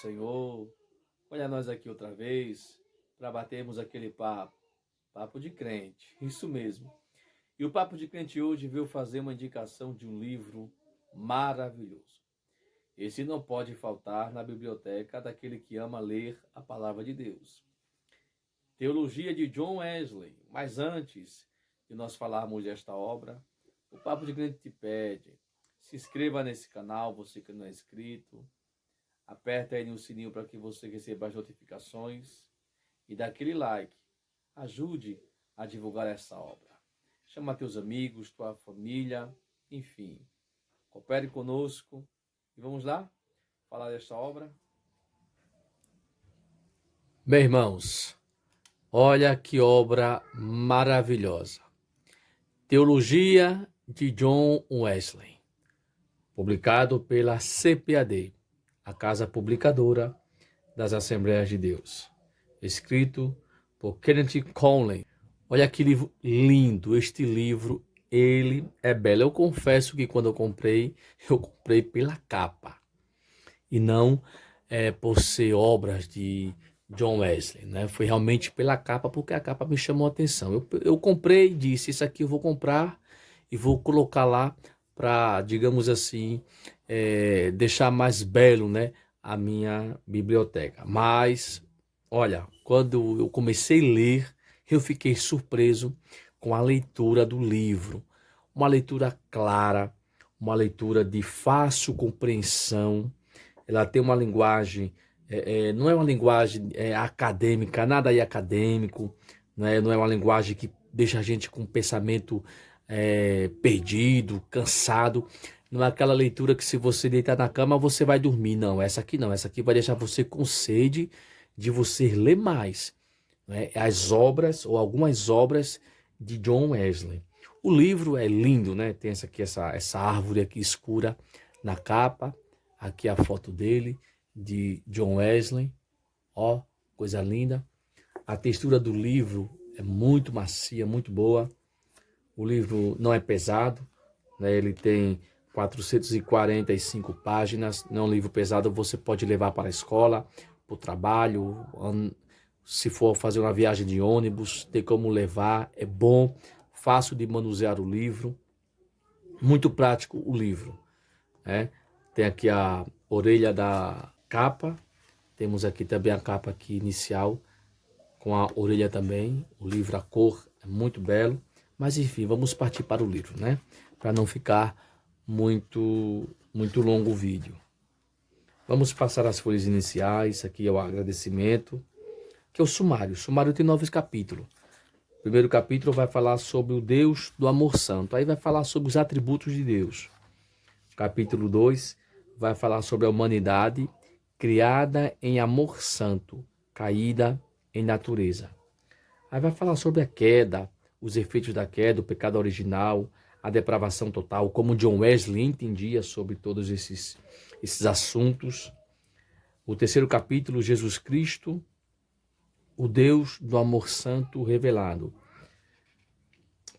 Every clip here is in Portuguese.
Senhor. Olha nós aqui outra vez para batermos aquele papo de crente, isso mesmo. E o papo de crente hoje veio fazer uma indicação de um livro maravilhoso. Esse não pode faltar na biblioteca daquele que ama ler a palavra de Deus. Teologia de John Wesley. Mas antes de nós falarmos desta obra, o Papo de Crente te pede, se inscreva nesse canal, você que não é inscrito, aperta aí no sininho para que você receba as notificações e dá aquele like. Ajude a divulgar essa obra. Chama teus amigos, tua família, enfim. Coopere conosco e vamos lá falar desta obra. Meus irmãos, olha que obra maravilhosa. Teologia de John Wesley, publicado pela CPAD, a Casa Publicadora das Assembleias de Deus, escrito por Kenneth Conley. Olha que livro lindo, este livro, ele é belo. Eu confesso que quando eu comprei pela capa, e não por ser obras de John Wesley, né? Foi realmente pela capa, porque a capa me chamou a atenção. Eu comprei e disse, isso aqui eu vou comprar e vou colocar lá para, digamos assim, deixar mais belo, né, a minha biblioteca. Mas, olha, quando eu comecei a ler, eu fiquei surpreso com a leitura do livro. Uma leitura clara, uma leitura de fácil compreensão. Ela tem uma linguagem, não é uma linguagem acadêmica, nada aí acadêmico, né? Não é uma linguagem que deixa a gente com o pensamento perdido, cansado. Não é aquela leitura que se você deitar na cama você vai dormir. Não, essa aqui não. Essa aqui vai deixar você com sede de você ler mais, né? As obras ou algumas obras de John Wesley. O livro é lindo, né? Tem essa árvore aqui escura na capa. Aqui a foto dele, de John Wesley. Ó, coisa linda. A textura do livro é muito macia, muito boa. O livro não é pesado, né? Ele tem 445 páginas. Não é um livro pesado, você pode levar para a escola, para o trabalho. Se for fazer uma viagem de ônibus, tem como levar. É bom, fácil de manusear o livro. Muito prático o livro, né? Tem aqui a orelha da capa. Temos aqui também a capa aqui inicial, com a orelha também. O livro, a cor é muito belo. Mas enfim, vamos partir para o livro, né? Para não ficar muito longo o vídeo. Vamos passar as folhas iniciais. Aqui é o agradecimento, que é o sumário. O sumário tem 9 capítulos. O primeiro capítulo vai falar sobre o Deus do amor santo. Aí vai falar sobre os atributos de Deus. Capítulo 2 vai falar sobre a humanidade criada em amor santo, caída em natureza. Aí vai falar sobre a queda, os efeitos da queda, o pecado original, a depravação total, como John Wesley entendia sobre todos esses assuntos. O terceiro capítulo, Jesus Cristo, o Deus do amor santo revelado.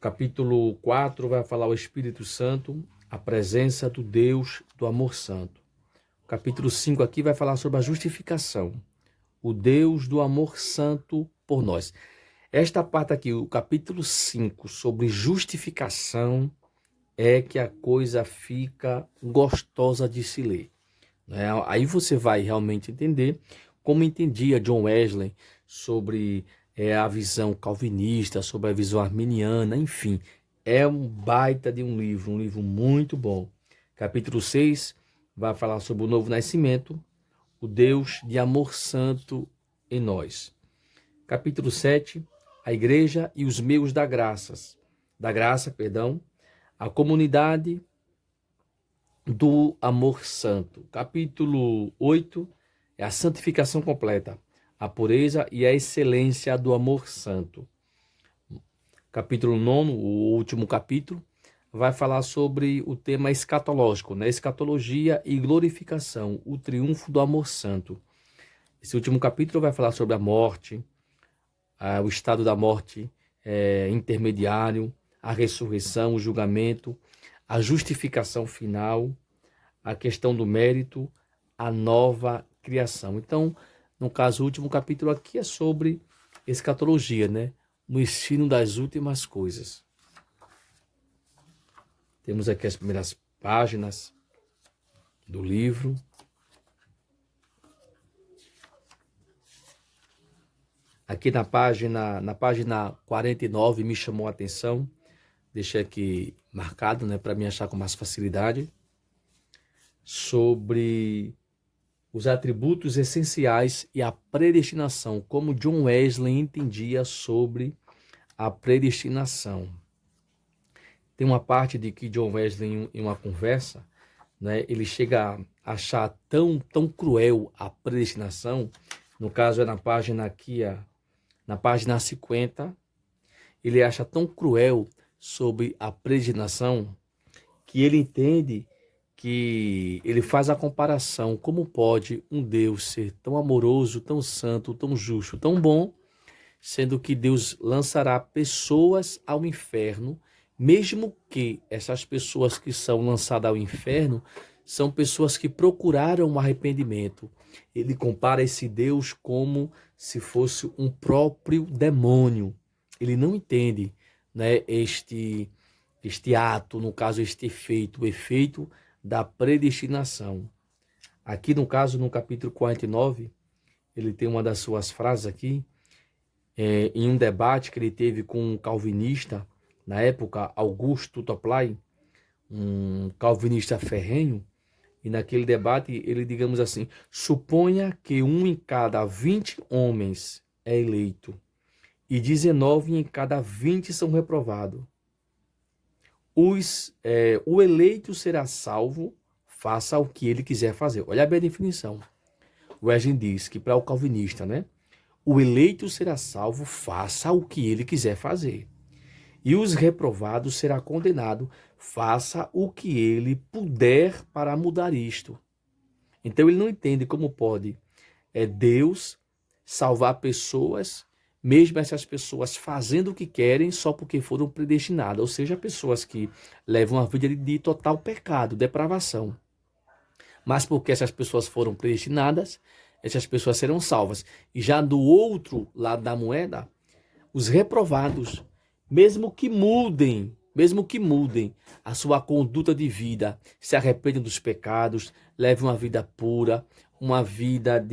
Capítulo 4 vai falar o Espírito Santo, a presença do Deus do amor santo. O capítulo 5 aqui vai falar sobre a justificação, o Deus do amor santo por nós. Esta parte aqui, o capítulo 5, sobre justificação, é que a coisa fica gostosa de se ler, né? Aí você vai realmente entender como entendia John Wesley sobre a visão calvinista, sobre a visão arminiana, enfim. É um baita de um livro muito bom. Capítulo 6 vai falar sobre o novo nascimento, o Deus de amor santo em nós. Capítulo 7, a igreja e os meios da graça, a comunidade do amor santo. Capítulo 8 é a santificação completa, a pureza e a excelência do amor santo. Capítulo 9, o último capítulo, vai falar sobre o tema escatológico, né? Escatologia e glorificação, o triunfo do amor santo. Esse último capítulo vai falar sobre a morte, o estado da morte intermediário, a ressurreição, o julgamento, a justificação final, a questão do mérito, a nova criação. Então, no caso, o último capítulo aqui é sobre escatologia, né? O ensino das últimas coisas. Temos aqui as primeiras páginas do livro. Aqui na página 49 me chamou a atenção. Deixei aqui marcado, né, para me achar com mais facilidade. Sobre os atributos essenciais e a predestinação, como John Wesley entendia sobre a predestinação. Tem uma parte de que John Wesley, em uma conversa, né, ele chega a achar tão cruel a predestinação. No caso é na página aqui, na página 50, ele acha tão cruel sobre a predestinação que ele entende que ele faz a comparação, como pode um Deus ser tão amoroso, tão santo, tão justo, tão bom, sendo que Deus lançará pessoas ao inferno, mesmo que essas pessoas que são lançadas ao inferno são pessoas que procuraram um arrependimento. Ele compara esse Deus como se fosse um próprio demônio. Ele não entende, né, este ato, no caso, este efeito, o efeito da predestinação. Aqui, no caso, no capítulo 49, ele tem uma das suas frases aqui, em um debate que ele teve com um calvinista, na época, Augusto Toplay, um calvinista ferrenho, e naquele debate ele, digamos assim, suponha que 1 em cada 20 homens é eleito e 19 em cada 20 são reprovados. O eleito será salvo, faça o que ele quiser fazer. Olha bem a definição. O Wesley diz que para o calvinista, né? O eleito será salvo, faça o que ele quiser fazer. E os reprovados será condenado, faça o que ele puder para mudar isto. Então ele não entende como pode Deus salvar pessoas, mesmo essas pessoas fazendo o que querem só porque foram predestinadas, ou seja, pessoas que levam a vida de total pecado, depravação. Mas porque essas pessoas foram predestinadas, essas pessoas serão salvas. E já do outro lado da moeda, os reprovados, mesmo que mudem a sua conduta de vida, se arrependam dos pecados, levem uma vida pura, uma vida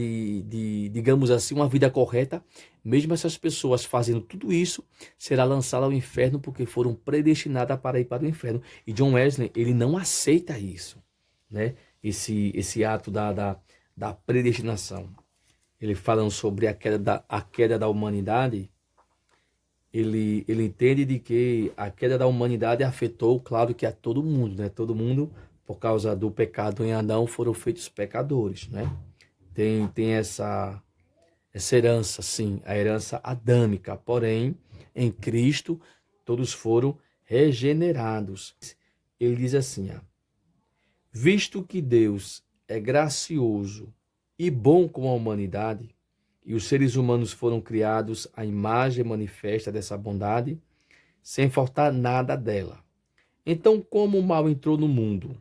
digamos assim, uma vida correta, mesmo essas pessoas fazendo tudo isso, será lançada ao inferno porque foram predestinadas para ir para o inferno. E John Wesley, ele não aceita isso, né? Esse ato da predestinação. Ele falando sobre a queda da humanidade, ele entende de que a queda da humanidade afetou, claro que a todo mundo, né? Todo mundo, por causa do pecado em Adão, foram feitos pecadores, né? Tem essa herança, sim, a herança adâmica. Porém, em Cristo, todos foram regenerados. Ele diz assim, visto que Deus é gracioso e bom com a humanidade, e os seres humanos foram criados à imagem manifesta dessa bondade, sem faltar nada dela. Então, como o mal entrou no mundo?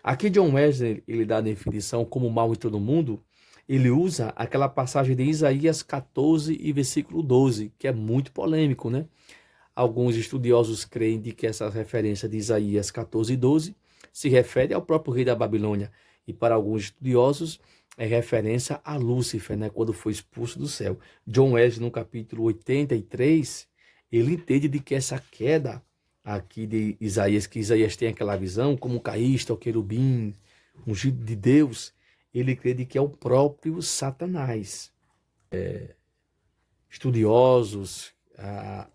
Aqui John Wesley, ele dá a definição como o mal entrou no mundo, ele usa aquela passagem de Isaías 14 e versículo 12, que é muito polêmico, né? Alguns estudiosos creem de que essa referência de Isaías 14 e 12 se refere ao próprio rei da Babilônia, e para alguns estudiosos é referência a Lúcifer, né, quando foi expulso do céu. John Wesley, no capítulo 83, ele entende de que essa queda aqui de Isaías, que Isaías tem aquela visão, como caíste ao querubim, ungido de Deus, ele crê de que é o próprio Satanás. Estudiosos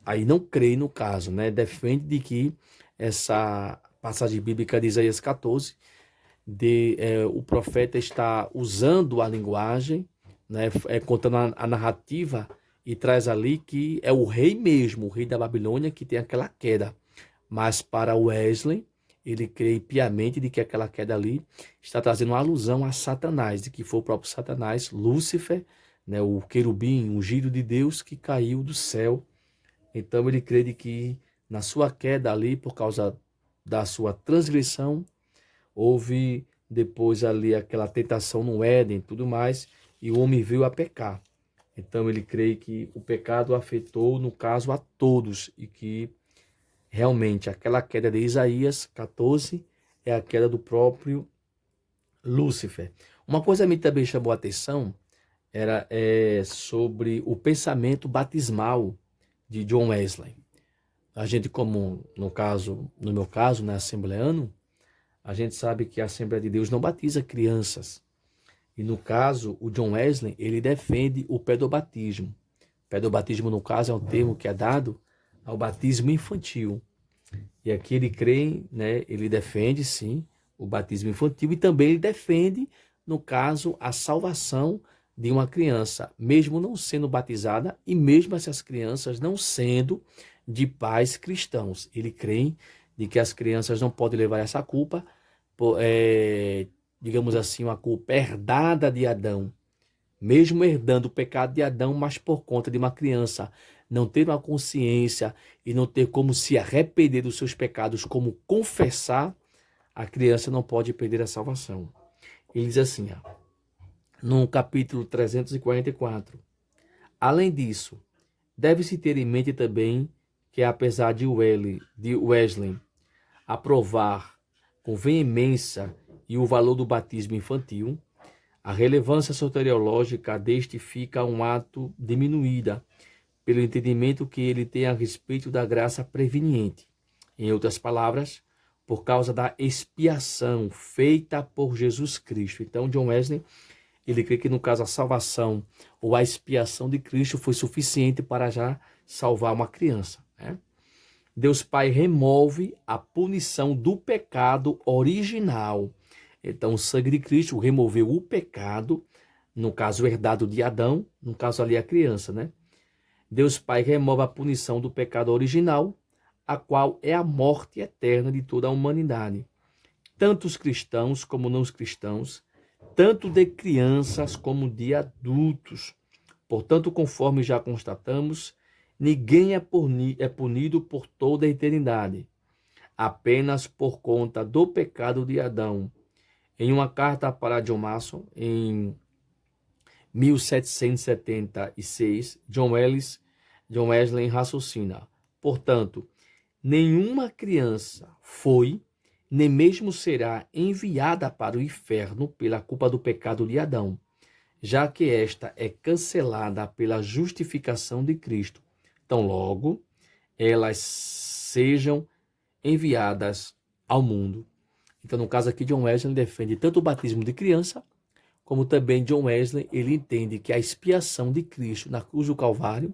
aí não creem no caso, né, defende de que essa passagem bíblica de Isaías 14, o profeta está usando a linguagem, né, contando a narrativa, e traz ali que é o rei mesmo, o rei da Babilônia, que tem aquela queda. Mas para Wesley, ele crê piamente de que aquela queda ali está trazendo uma alusão a Satanás, de que foi o próprio Satanás, Lúcifer, né, o querubim, ungido de Deus, que caiu do céu. Então ele crê de que na sua queda ali, por causa da sua transgressão, houve depois ali aquela tentação no Éden e tudo mais, e o homem veio a pecar. Então ele crê que o pecado afetou, no caso, a todos, e que realmente aquela queda de Isaías 14 é a queda do próprio Lúcifer. Uma coisa que me também chamou a atenção era sobre o pensamento batismal de John Wesley. A gente, como no meu caso, né, assembleano, a gente sabe que a Assembleia de Deus não batiza crianças. E no caso, o John Wesley, ele defende o pedobatismo. Pedobatismo, no caso, é um termo que é dado ao batismo infantil. E aqui ele crê, né, ele defende, sim, o batismo infantil e também ele defende, no caso, a salvação de uma criança, mesmo não sendo batizada e mesmo essas crianças não sendo de pais cristãos. Ele crê de que as crianças não podem levar essa culpa, digamos assim, uma culpa herdada de Adão, mesmo herdando o pecado de Adão, mas por conta de uma criança não ter uma consciência e não ter como se arrepender dos seus pecados, como confessar, a criança não pode perder a salvação. Ele diz assim, ó, no capítulo 344, além disso, deve-se ter em mente também que apesar de Wesley aprovar com veemência e o valor do batismo infantil, a relevância soteriológica deste fica um ato diminuída pelo entendimento que ele tem a respeito da graça preveniente. Em outras palavras, por causa da expiação feita por Jesus Cristo. Então, John Wesley, ele crê que no caso a salvação ou a expiação de Cristo foi suficiente para já salvar uma criança, né? Deus Pai remove a punição do pecado original. Então, o sangue de Cristo removeu o pecado, no caso herdado de Adão, no caso ali a criança, né? Deus Pai remove a punição do pecado original, a qual é a morte eterna de toda a humanidade. Tanto os cristãos como não os cristãos, tanto de crianças como de adultos. Portanto, conforme já constatamos, ninguém é punido por toda a eternidade, apenas por conta do pecado de Adão. Em uma carta para John Mason, em 1776, John Wesley raciocina. Portanto, nenhuma criança foi, nem mesmo será enviada para o inferno pela culpa do pecado de Adão, já que esta é cancelada pela justificação de Cristo. Então, logo, elas sejam enviadas ao mundo. Então, no caso aqui, John Wesley defende tanto o batismo de criança, como também John Wesley, ele entende que a expiação de Cristo na cruz do Calvário,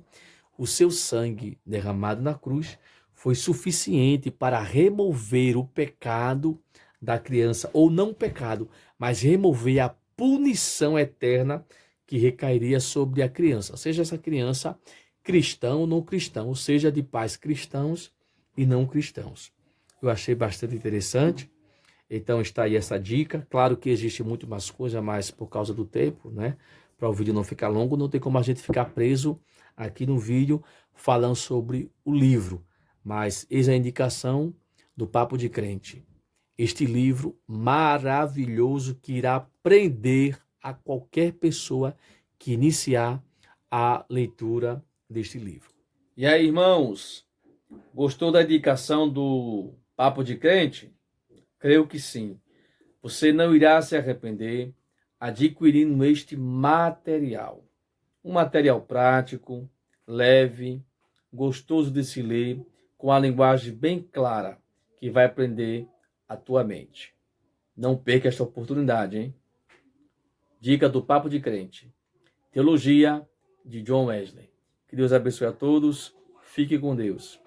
o seu sangue derramado na cruz, foi suficiente para remover o pecado da criança, ou não o pecado, mas remover a punição eterna que recairia sobre a criança, seja essa criança cristão ou não cristão, ou seja, de pais cristãos e não cristãos. Eu achei bastante interessante. Então está aí essa dica. Claro que existe muito mais coisa, mas por causa do tempo, né? Para o vídeo não ficar longo, não tem como a gente ficar preso aqui no vídeo falando sobre o livro. Mas eis a indicação do Papo de Crente. Este livro maravilhoso que irá prender a qualquer pessoa que iniciar a leitura deste livro. E aí, irmãos? Gostou da indicação do Papo de Crente? Creio que sim. Você não irá se arrepender adquirindo este material. Um material prático, leve, gostoso de se ler, com a linguagem bem clara, que vai prender a tua mente. Não perca esta oportunidade, hein? Dica do Papo de Crente. Teologia de John Wesley. Que Deus abençoe a todos. Fique com Deus.